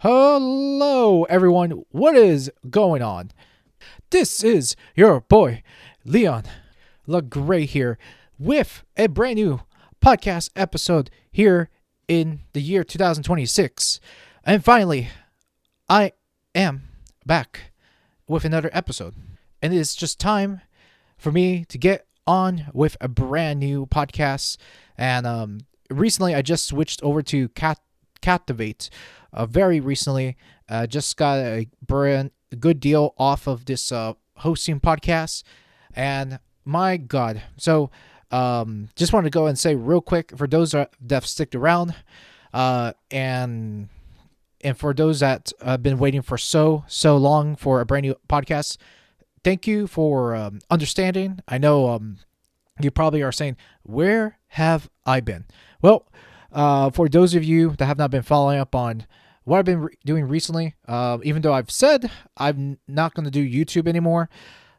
Hello, everyone. What is going on? This is your boy, Leon LaGray here with a brand new podcast episode here in the year 2026. And finally, I am back with another episode. And it is just time for me to get on with a brand new podcast. And recently, I just switched over to Captivate. Very recently, just got a brand good deal off of this hosting podcast, and my God! So, just want to go and say real quick for those that stick around, and for those that have been waiting for so long for a brand new podcast, thank you for understanding. I know you probably are saying, "Where have I been?" Well, for those of you that have not been following up on what I've been doing recently, even though I've said I'm not going to do YouTube anymore,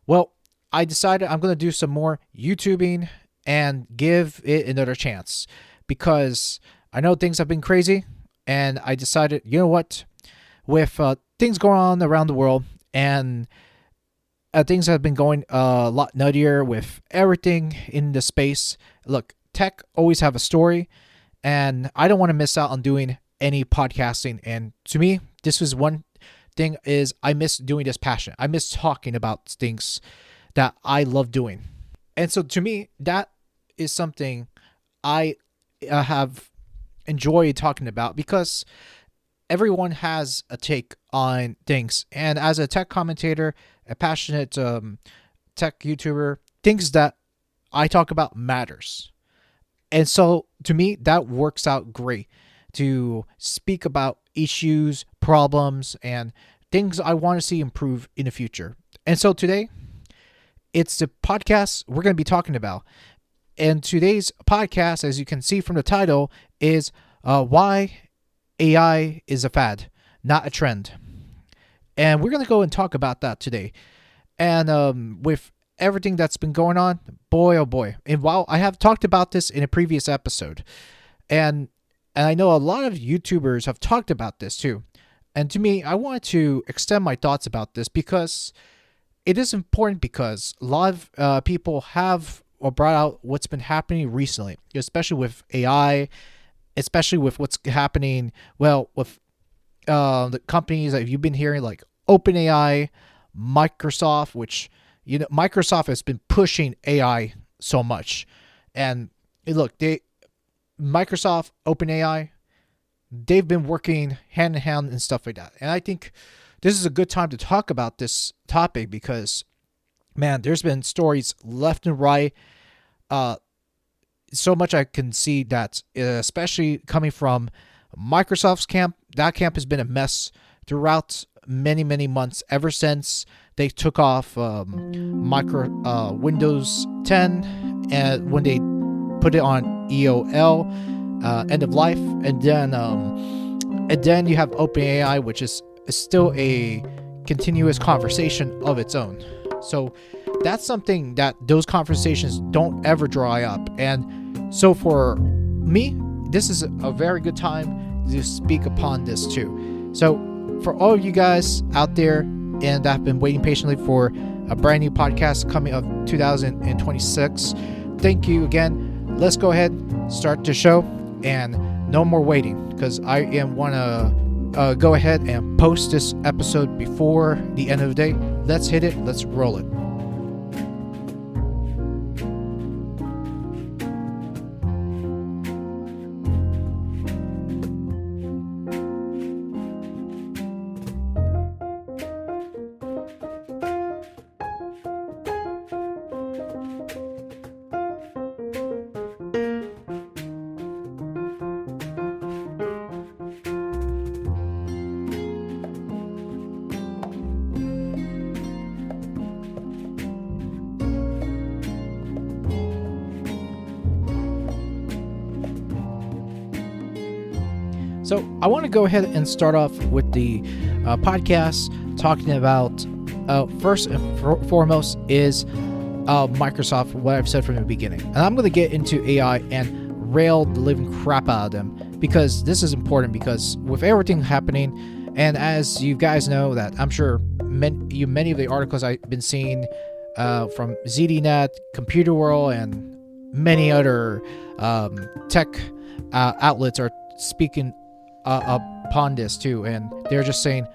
well, I decided I'm going to do some more YouTubing and give it another chance because I know things have been crazy, and I decided, you know what, with things going on around the world and things have been going a lot nuttier with everything in the space. Look, tech always have a story, and I don't want to miss out on doing any podcasting. And to me, this was one thing is I miss doing this passion. I miss talking about things that I love doing. And so to me, that is something I have enjoyed talking about because everyone has a take on things. And as a tech commentator, a passionate tech YouTuber, things that I talk about matters. And so to me, that works out great to speak about issues, problems, and things I want to see improve in the future. And so today, it's the podcast we're going to be talking about. And today's podcast, as you can see from the title, is why AI is a fad, not a trend. And we're going to go and talk about that today. And with everything that's been going on, boy, oh boy. And while I have talked about this in a previous episode, and I know a lot of YouTubers have talked about this too. And to me, I want to extend my thoughts about this because it is important because a lot of people have or brought out what's been happening recently, especially with AI, especially with what's happening, well, with the companies that you've been hearing like OpenAI, Microsoft, which, you know, Microsoft has been pushing AI so much. And look, Microsoft, OpenAI, they've been working hand in hand and stuff like that. And I think this is a good time to talk about this topic because, man, there's been stories left and right. So much I can see that, especially coming from Microsoft's camp, that camp has been a mess throughout many months ever since they took off Windows 10 and when they put it on EOL, end of life, and then you have OpenAI, which is still a continuous conversation of its own. So that's something that those conversations don't ever dry up. And so for me, this is a very good time to speak upon this too. So for all of you guys out there and that have been waiting patiently for a brand new podcast coming of 2026, thank you again. Let's go ahead, start the show, and no more waiting because I want to go ahead and post this episode before the end of the day. Let's hit it. Let's roll it. So I want to go ahead and start off with the podcast talking about first and foremost is Microsoft, what I've said from the beginning. And I'm going to get into AI and rail the living crap out of them because this is important because with everything happening And as you guys know, that I'm sure many of the articles I've been seeing from ZDNet, Computer World, and many other tech outlets are speaking upon this too, and they're just saying,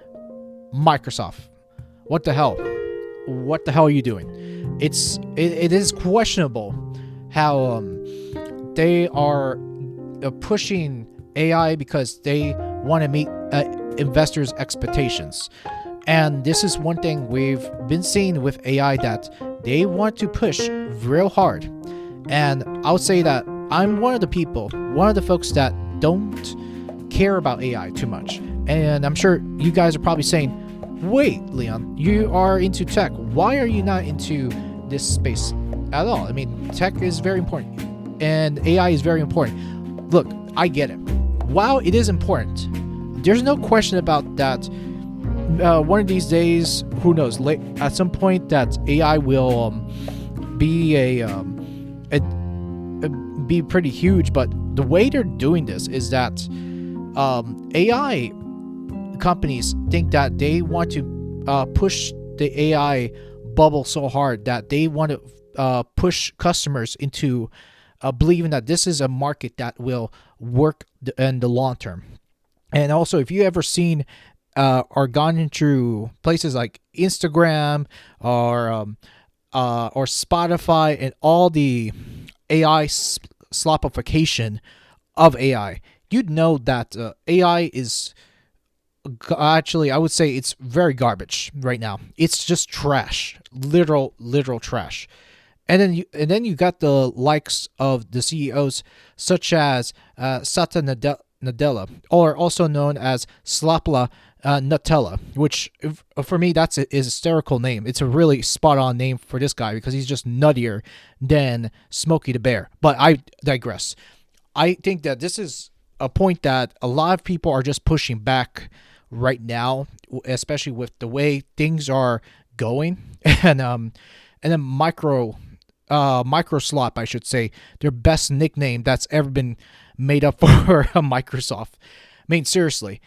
Microsoft, what the hell? What the hell are you doing? It is questionable how they are pushing AI because they want to meet investors' expectations. And this is one thing we've been seeing with AI, that they want to push real hard. And I would say that I'm one of the folks that don't care about AI too much. And I'm sure you guys are probably saying, wait, Leon, you are into tech. Why are you not into this space at all? I mean, tech is very important and AI is very important. Look, I get it. While it is important, there's no question about that. One of these days, who knows, at some point that AI will be be pretty huge. But the way they're doing this is that AI companies think that they want to push the AI bubble so hard that they want to push customers into believing that this is a market that will work in the long term. And also, if you ever seen or gone into places like Instagram or Spotify and all the AI slopification of AI, you'd know that AI is actually, I would say it's very garbage right now. It's just trash, literal trash. And then you got the likes of the CEOs such as Satya Nadella, or also known as Slapla Nutella, which for me that's a hysterical name. It's a really spot on name for this guy because he's just nuttier than Smokey the Bear. But I digress. I think that this is a point that a lot of people are just pushing back right now, especially with the way things are going. And then Microslop, I should say, their best nickname that's ever been made up for Microsoft. I mean, seriously,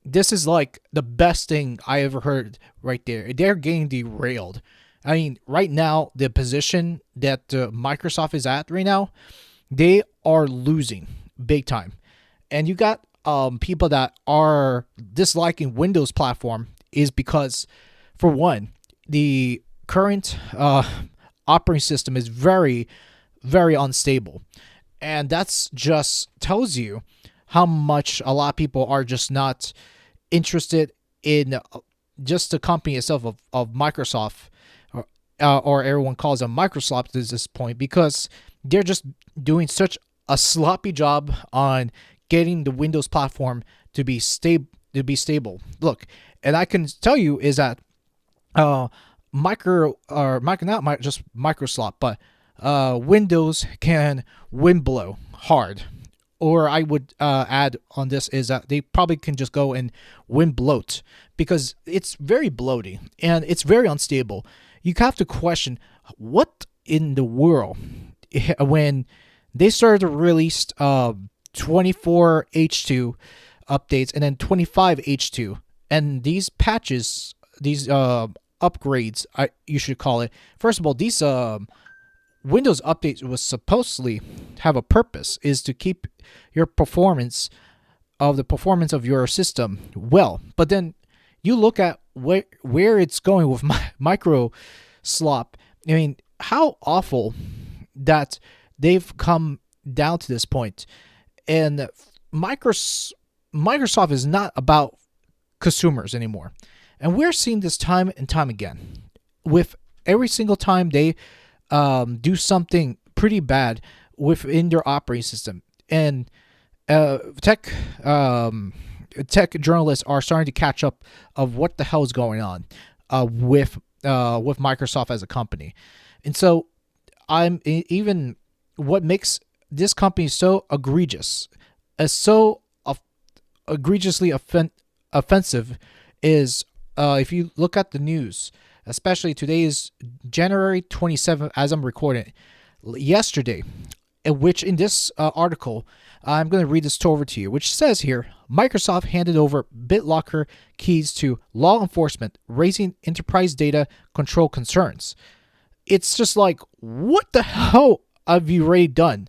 this is like the best thing I ever heard right there. They're getting derailed. I mean, right now, the position that Microsoft is at right now, they are losing big time. And you got people that are disliking Windows platform is because, for one, the current operating system is very, very unstable. And that's just tells you how much a lot of people are just not interested in just the company itself of Microsoft, or everyone calls them Microsoft at this point, because they're just doing such a sloppy job on getting the Windows platform to be stable. Look, and I can tell you is that Microsoft, but Windows can wind blow hard. Or I would add on this is that they probably can just go and wind bloat, because it's very bloaty and it's very unstable. You have to question what in the world when they started to release 24H2 updates and then 25H2, and these patches, these upgrades, you should call it. First of all, these Windows updates was supposedly have a purpose, is to keep your performance of your system well. But then you look at where it's going with Microslop. I mean, how awful that they've come down to this point. And Microsoft is not about consumers anymore. And we're seeing this time and time again. With every single time they do something pretty bad within their operating system, and tech journalists are starting to catch up of what the hell is going on with Microsoft as a company. And so I'm even what makes this company so egregious, so egregiously offensive, is if you look at the news, especially today is January 27th as I'm recording. Yesterday, which in this article, I'm going to read this over to you, which says here, Microsoft handed over BitLocker keys to law enforcement, raising enterprise data control concerns. It's just like, what the hell have you already done?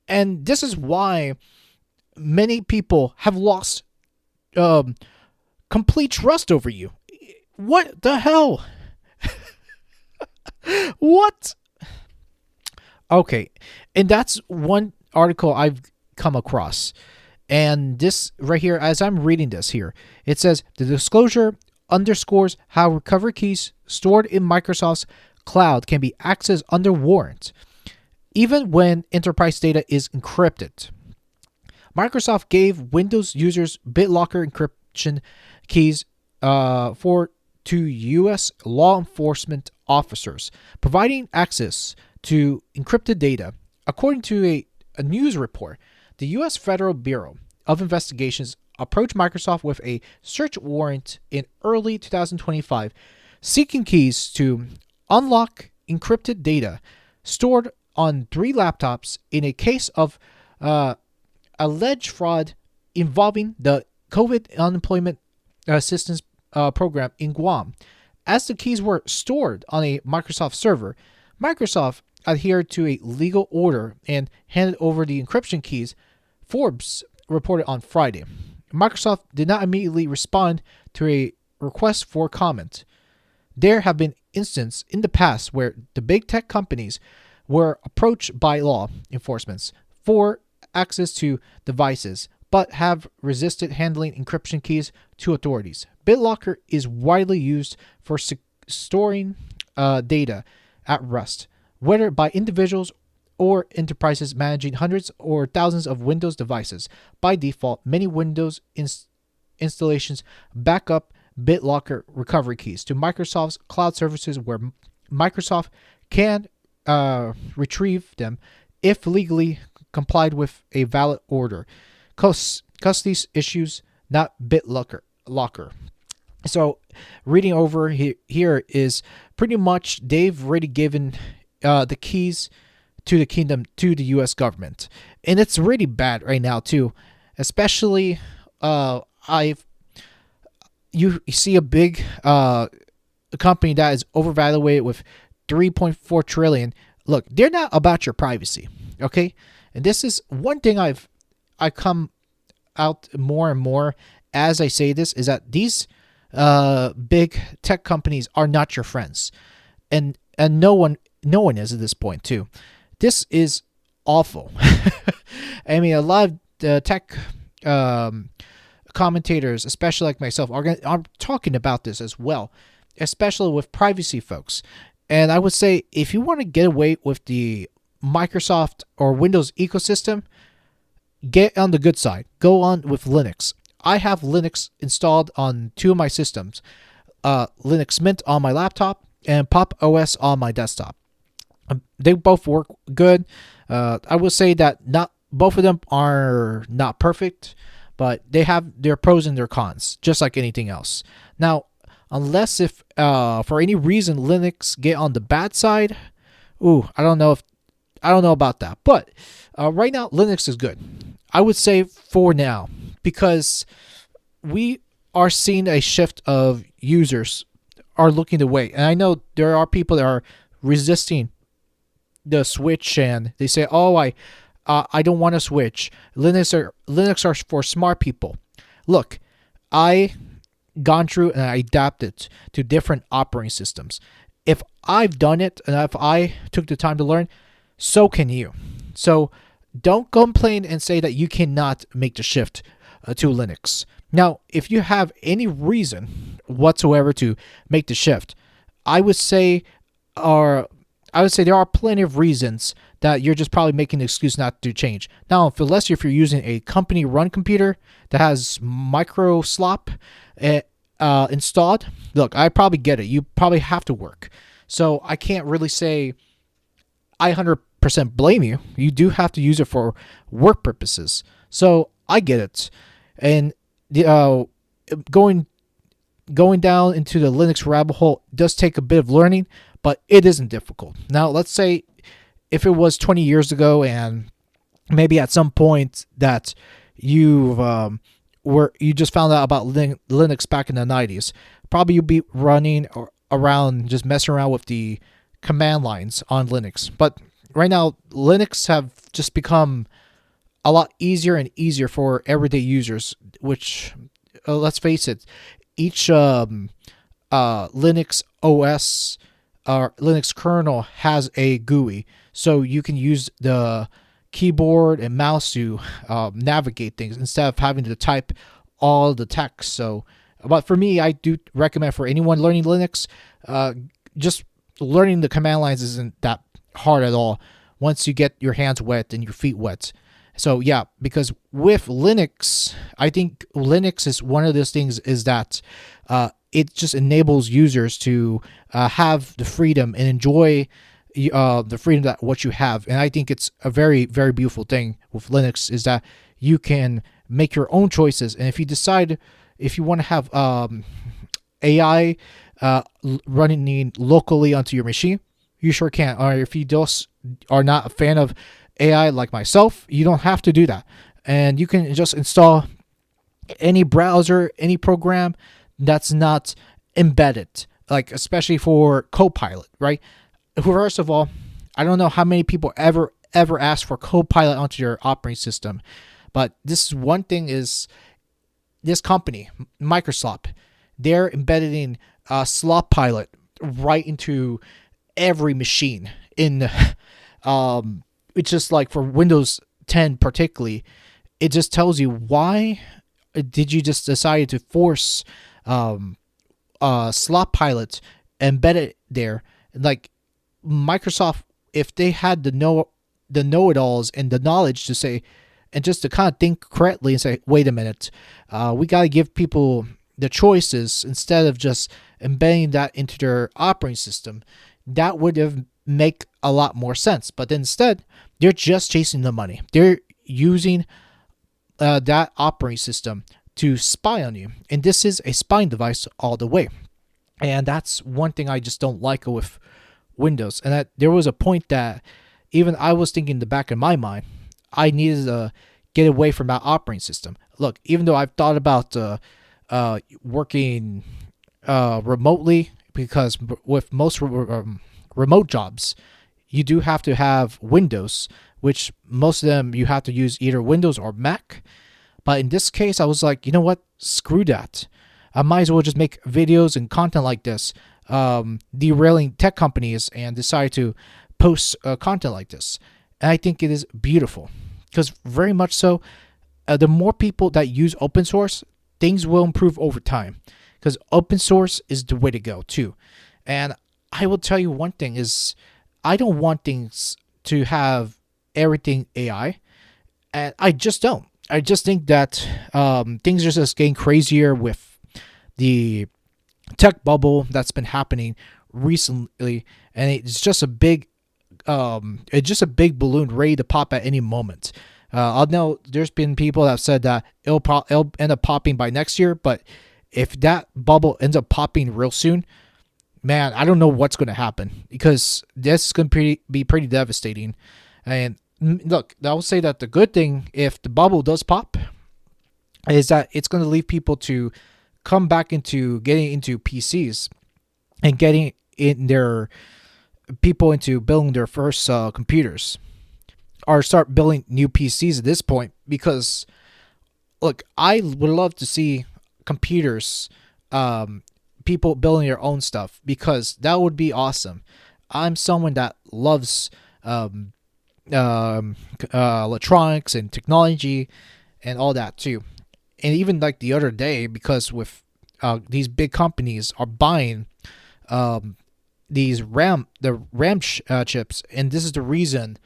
And this is why many people have lost complete trust over you. What the hell? What? Okay, and that's one article I've come across. And this right here, as I'm reading this here, it says the disclosure underscores how recovery keys stored in Microsoft's cloud can be accessed under warrant, even when enterprise data is encrypted. Microsoft gave Windows users BitLocker encryption keys to U.S. law enforcement officers, providing access to encrypted data. According to a news report, the U.S. Federal Bureau of Investigations approached Microsoft with a search warrant in early 2025, seeking keys to unlock encrypted data stored on 3 laptops in a case of alleged fraud involving the COVID unemployment assistance program in Guam. As the keys were stored on a Microsoft server, Microsoft adhered to a legal order and handed over the encryption keys, Forbes reported on Friday. Microsoft did not immediately respond to a request for comment. There have been instances in the past where the big tech companies were approached by law enforcement for access to devices, but have resisted handling encryption keys to authorities. BitLocker is widely used for storing data at rest, whether by individuals or enterprises managing hundreds or thousands of Windows devices. By default, many Windows installations back up BitLocker recovery keys to Microsoft's cloud services, where Microsoft can retrieve them if legally complied with a valid order. Custody issues, not BitLocker. So, reading over here is pretty much they've already given the keys to the kingdom to the U.S. government, and it's really bad right now too. Especially, you see a big company that is overvalued with $3.4 trillion. Look, they're not about your privacy, okay? And this is one thing I come out more and more as I say this, is that these big tech companies are not your friends, and no one is at this point too. This is awful. I mean, a lot of the tech commentators, especially like myself, are talking about this as well, especially with privacy folks. And I would say, if you want to get away with the Microsoft or Windows ecosystem, get on the good side. Go on with Linux. I have Linux installed on 2 of my systems, Linux Mint on my laptop and Pop! OS on my desktop. They both work good. I will say that not both of them are not perfect, but they have their pros and their cons, just like anything else. Now, unless if for any reason Linux get on the bad side, I don't know about that. But right now, Linux is good, I would say, for now, because we are seeing a shift of users are looking away. And I know there are people that are resisting the switch, and they say, I don't want to switch. Linux are for smart people. Look, I gone through and I adapted to different operating systems. If I've done it and if I took the time to learn, so can you. So don't complain and say that you cannot make the shift to Linux. Now, if you have any reason whatsoever to make the shift, I would say there are plenty of reasons that you're just probably making an excuse not to change. Now, unless if you're using a company-run computer that has micro slop installed, look, I probably get it. You probably have to work. So I can't really say I 100% blame you. You do have to use it for work purposes. So I get it. And going down into the Linux rabbit hole does take a bit of learning, but it isn't difficult. Now, let's say if it was 20 years ago, and maybe at some point that you just found out about Linux back in the 90s, probably you'd be running around, just messing around with the command lines on Linux. But right now, Linux have just become a lot easier and easier for everyday users, which, let's face it, each Linux OS or Linux kernel has a GUI, so you can use the keyboard and mouse to navigate things instead of having to type all the text. So, but for me, I do recommend for anyone learning Linux, just learning the command lines isn't that hard at all once you get your hands wet and your feet wet. So yeah, because with Linux, I think Linux is one of those things is that it just enables users to have the freedom and enjoy the freedom that what you have. And I think it's a very, very beautiful thing with Linux is that you can make your own choices. And if you decide if you want to have AI running locally onto your machine, you sure can. Or if you just are not a fan of AI like myself, you don't have to do that. And you can just install any browser, any program that's not embedded, like especially for Copilot, right? First of all, I don't know how many people ever ask for Copilot onto your operating system, but this is one thing is this company, Microsoft, they're embedding Slot Pilot right into every machine in it's just like for Windows 10 particularly, it just tells you why did you just decide to force Slot Pilot embedded there. Like Microsoft, if they had the know-it-alls and the knowledge to say, and just to kind of think correctly and say, wait a minute, we got to give people the choices instead of just embedding that into their operating system, that would have make a lot more sense. But instead, they're just chasing the money. They're using that operating system to spy on you. And this is a spying device all the way. And that's one thing I just don't like with Windows. And that there was a point that even I was thinking in the back of my mind, I needed to get away from that operating system. Look, even though I've thought about working remotely, because with most remote jobs, you do have to have Windows, which most of them you have to use either Windows or Mac. But in this case, I was like, you know what? Screw that. I might as well just make videos and content like this, derailing tech companies, and decide to post content like this. And I think it is beautiful because very much so, the more people that use open source, things will improve over time because open source is the way to go too. And I will tell you one thing is I don't want things to have everything AI, and I just don't. I just think that things are just getting crazier with the tech bubble that's been happening recently, and it's just a big balloon ready to pop at any moment. I know there's been people that have said that it'll end up popping by next year, but if that bubble ends up popping real soon, man, I don't know what's going to happen because this is going to be pretty devastating. And look, I will say that the good thing, if the bubble does pop, is that it's going to leave people to come back into getting into PCs and getting in their people into building their first computers or start building new PCs at this point. Because look, I would love to see computers, people building their own stuff, because that would be awesome. I'm someone that loves electronics and technology and all that too. And even like the other day, because with these big companies are buying these RAM chips, and this is the reason,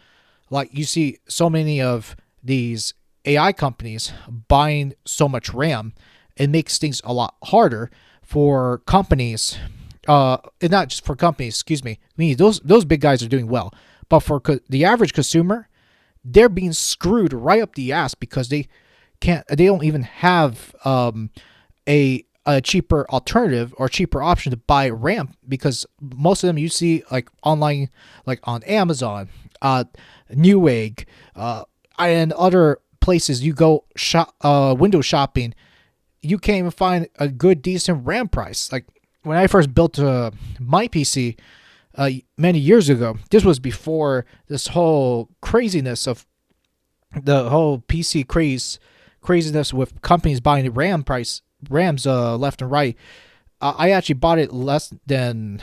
like you see so many of these AI companies buying so much RAM. It makes things a lot harder for companies, and not just for companies. Excuse me. I mean, those big guys are doing well, but for the average consumer, they're being screwed right up the ass because they don't even have a cheaper alternative or cheaper option to buy RAM, because most of them you see like online, like on Amazon Newegg, and other places you go window shopping, you can't even find a good, decent RAM price. Like when I first built my PC many years ago, this was before this whole craziness of the whole PC craziness with companies buying the RAMs left and right. I actually bought it less than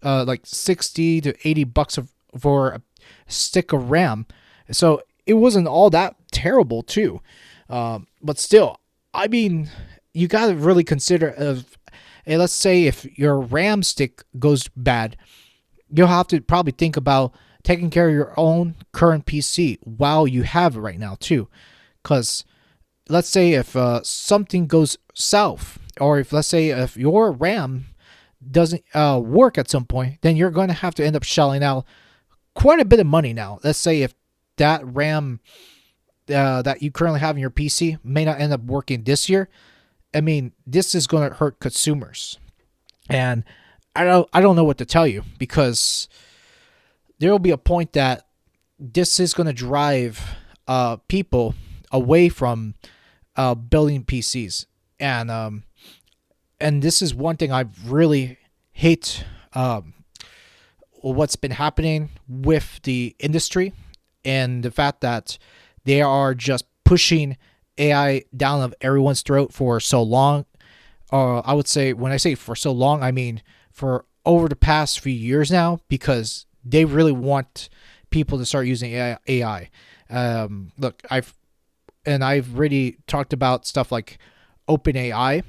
like $60 to $80 for a stick of RAM, so it wasn't all that terrible too. But still, I mean, you gotta really consider and let's say if your RAM stick goes bad, you'll have to probably think about taking care of your own current PC while you have it right now too. Because let's say if something goes south, or if let's say if your RAM doesn't work at some point, then you're going to have to end up shelling out quite a bit of money now. Let's say if that RAM that you currently have in your PC may not end up working this year. I mean, this is going to hurt consumers, and I don't know what to tell you, because there will be a point that this is going to drive people away from building PCs, and this is one thing I really hate. What's been happening with the industry, and the fact that they are just pushing AI down of everyone's throat for so long. I would say, when I say for so long, I mean for over the past few years now, because they really want people to start using AI. Look, I've already talked about stuff like OpenAI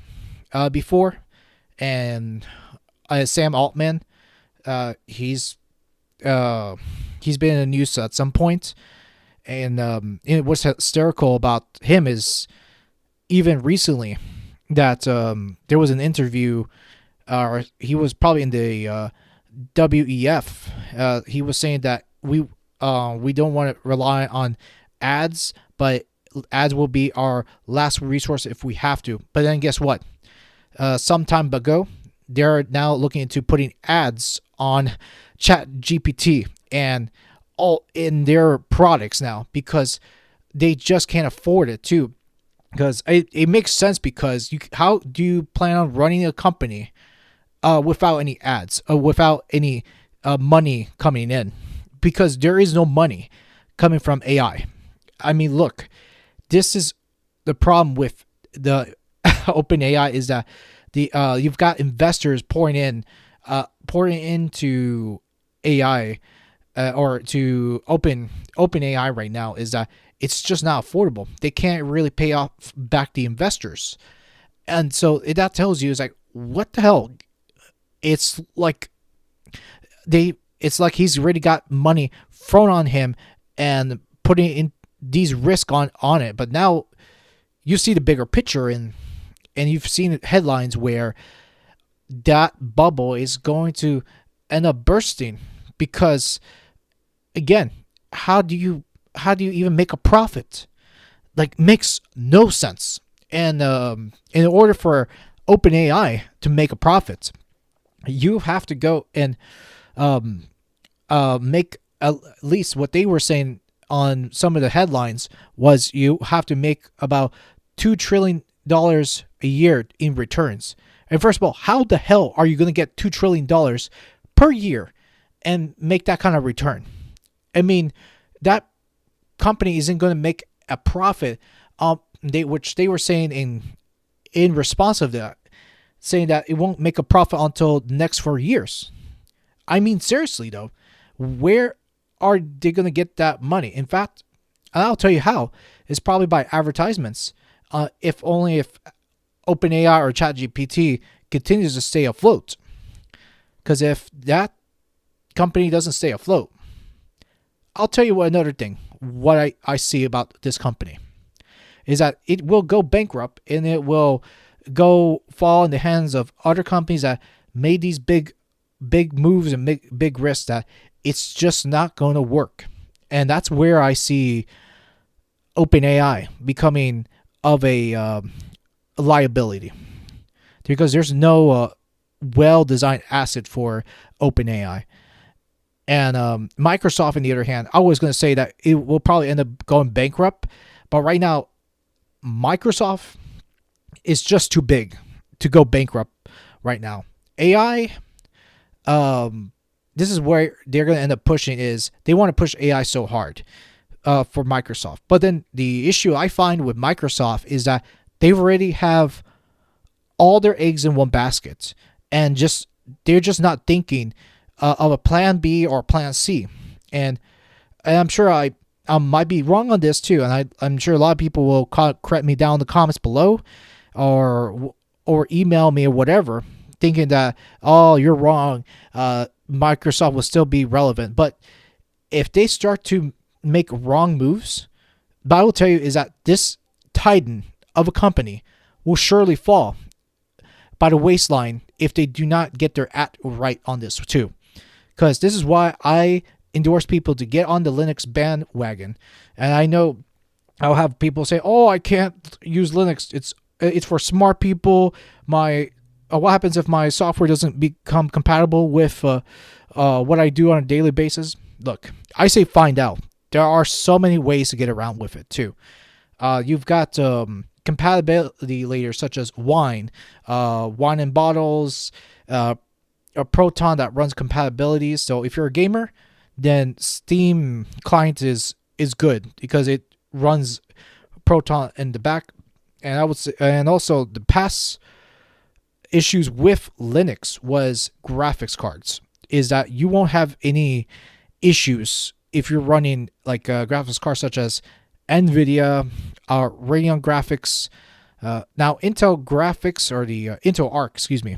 before, and Sam Altman. He's been in the news at some point, and what's hysterical about him is even recently that there was an interview, or he was probably in the WEF. He was saying that we don't want to rely on ads, but ads will be our last resource if we have to. But then guess what? Some time ago, they're now looking into putting ads on ChatGPT and all in their products now, because they just can't afford it too. Because it makes sense, because how do you plan on running a company without any ads, without any money coming in? Because there is no money coming from AI. I mean, look, this is the problem with the OpenAI, is that you've got investors pouring into AI, or to OpenAI right now, is that it's just not affordable. They can't really pay off back the investors, and so that tells you, is like, what the hell? It's like he's already got money thrown on him and putting in these risks on it. But now you see the bigger picture, and you've seen headlines where that bubble is going to end up bursting, because again, how do you even make a profit? Like, makes no sense. And in order for OpenAI to make a profit, you have to go and make at least what they were saying on some of the headlines was you have to make about $2 trillion a year in returns. And first of all, how the hell are you going to get $2 trillion per year and make that kind of return? I mean, that company isn't going to make a profit, which they were saying in response of that, saying that it won't make a profit until the next 4 years. I mean, seriously though, where are they going to get that money? In fact, I'll tell you how. It's probably by advertisements. If OpenAI or ChatGPT continues to stay afloat. Because if that company doesn't stay afloat, I'll tell you another thing. What I see about this company is that it will go bankrupt, and it will go fall in the hands of other companies that made these big moves and big risks, that it's just not going to work. And that's where I see OpenAI becoming of a liability, because there's no well-designed asset for OpenAI. And Microsoft, on the other hand, I was going to say that it will probably end up going bankrupt. But right now, Microsoft is just too big to go bankrupt right now. AI, this is where they're going to end up pushing is they want to push AI so hard for Microsoft. But then the issue I find with Microsoft is that they already have all their eggs in one basket, and they're just not thinking of a plan B or plan C. And I'm sure I might be wrong on this too, and I'm sure a lot of people will correct me down in the comments below, or email me or whatever, thinking that, oh, you're wrong, Microsoft will still be relevant. But if they start to make wrong moves, but I will tell you is that this titan of a company will surely fall by the waistline if they do not get their act right on this too. Because this is why I endorse people to get on the Linux bandwagon. And I know I'll have people say, oh, I can't use Linux. It's for smart people. What happens if my software doesn't become compatible with what I do on a daily basis? Look, I say find out. There are so many ways to get around with it too. You've got compatibility layers such as Wine in bottles, a Proton that runs compatibilities. So if you're a gamer, then Steam client is good because it runs Proton in the back. And I would say, and also the past issues with Linux was graphics cards. Is that you won't have any issues if you're running like graphics cards such as NVIDIA, Radeon graphics. Now Intel graphics, or the Intel Arc, excuse me,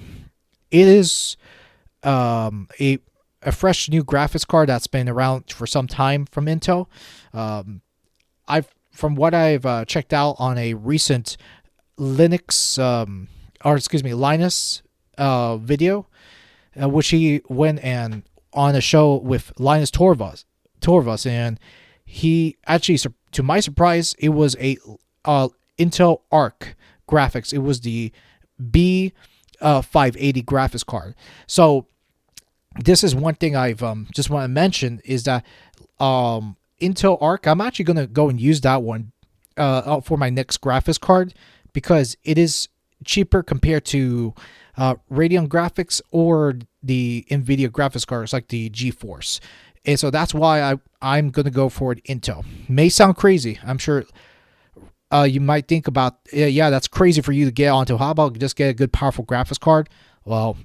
it is a fresh new graphics card that's been around for some time from Intel. From what I've checked out on a recent Linus video, which he went and on a show with Linus Torvalds, and he actually, to my surprise, it was a Intel Arc graphics. It was the B580 graphics card. So this is one thing I've just want to mention is that Intel Arc, I'm actually going to go and use that one for my next graphics card because it is cheaper compared to Radeon graphics or the NVIDIA graphics cards like the GeForce. And so that's why I'm going to go for Intel. May sound crazy. I'm sure you might think about, yeah, that's crazy for you to get onto. How about just get a good, powerful graphics card? Well,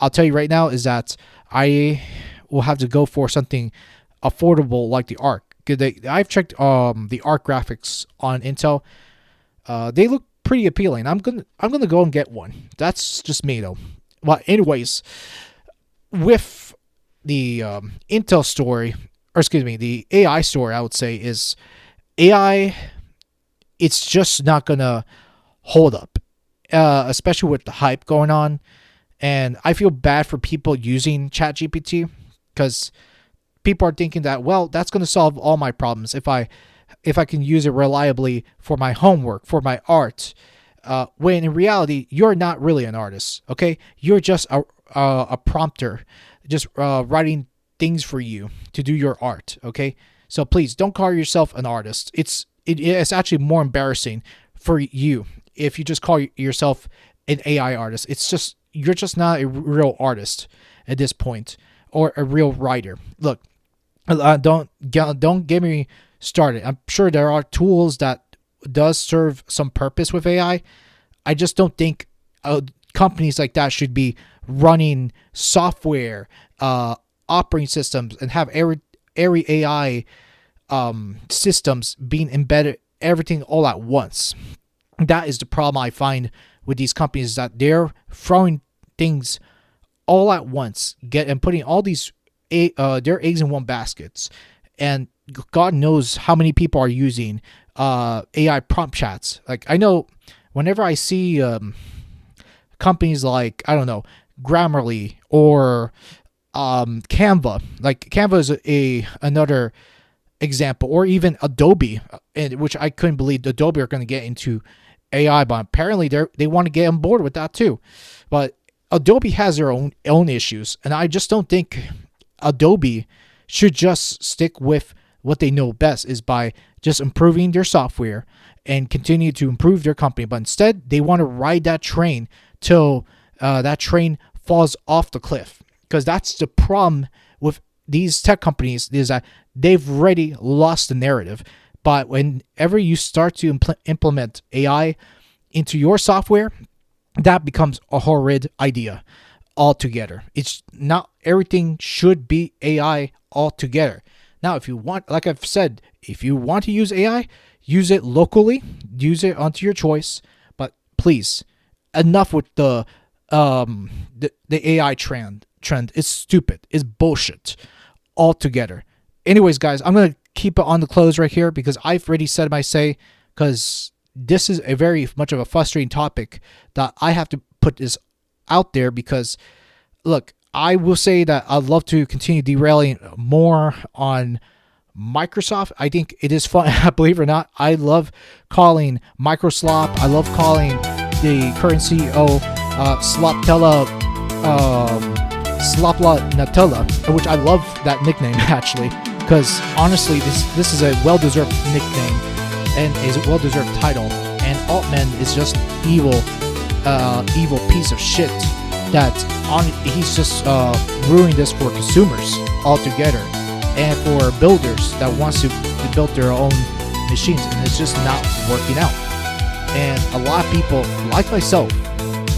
I'll tell you right now is that I will have to go for something affordable like the Arc. I've checked the Arc graphics on Intel. They look pretty appealing. I'm gonna go and get one. That's just me though. Well, anyways, with the Intel story, or excuse me, the AI story, I would say is AI. It's just not gonna hold up, especially with the hype going on. And I feel bad for people using ChatGPT because people are thinking that, well, that's going to solve all my problems if I can use it reliably for my homework, for my art. When in reality, you're not really an artist, okay? You're just a prompter, just writing things for you to do your art, okay? So please don't call yourself an artist. It's actually more embarrassing for you if you just call yourself an AI artist. You're just not a real artist at this point, or a real writer. Look, don't get me started. I'm sure there are tools that does serve some purpose with AI. I just don't think companies like that should be running software, operating systems, and have every AI systems being embedded, everything all at once. That is the problem I find with these companies, is that they're throwing things all at once, and putting all these their eggs in one baskets. And God knows how many people are using AI prompt chats. Like, I know whenever I see companies like, I don't know, Grammarly or Canva. Like, Canva is another example, or even Adobe, which I couldn't believe Adobe are going to get into AI, but apparently they want to get on board with that too. But Adobe has their own issues, and I just don't think Adobe should just stick with what they know best, is by just improving their software and continue to improve their company. But instead, they want to ride that train till that train falls off the cliff. Because that's the problem with these tech companies, is that they've already lost the narrative. But whenever you start to implement AI into your software, that becomes a horrid idea altogether. It's not everything should be AI altogether. Now, if you want, like I've said, if you want to use AI, use it locally, use it onto your choice. But please, enough with the AI trend. It's stupid. It's bullshit altogether. Anyways, guys, I'm gonna keep it on the close right here because I've already said my say. Because this is a very much of a frustrating topic that I have to put this out there. Because look, I will say that I'd love to continue derailing more on Microsoft. I think it is fun. Believe it or not, I love calling Microsoft. I love calling the current CEO Slopla Nutella, which I love that nickname actually, because honestly, this is a well-deserved nickname and is a well-deserved title. And Altman is just evil piece of shit. He's just ruining this for consumers altogether, and for builders that wants to build their own machines, and it's just not working out. And a lot of people, like myself,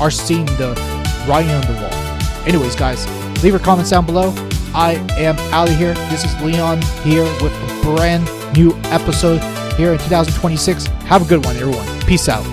are seeing the writing on the wall. Anyways, guys, leave your comments down below. I am out of here. This is Leon here with a brand new episode here in 2026. Have a good one, everyone. Peace out.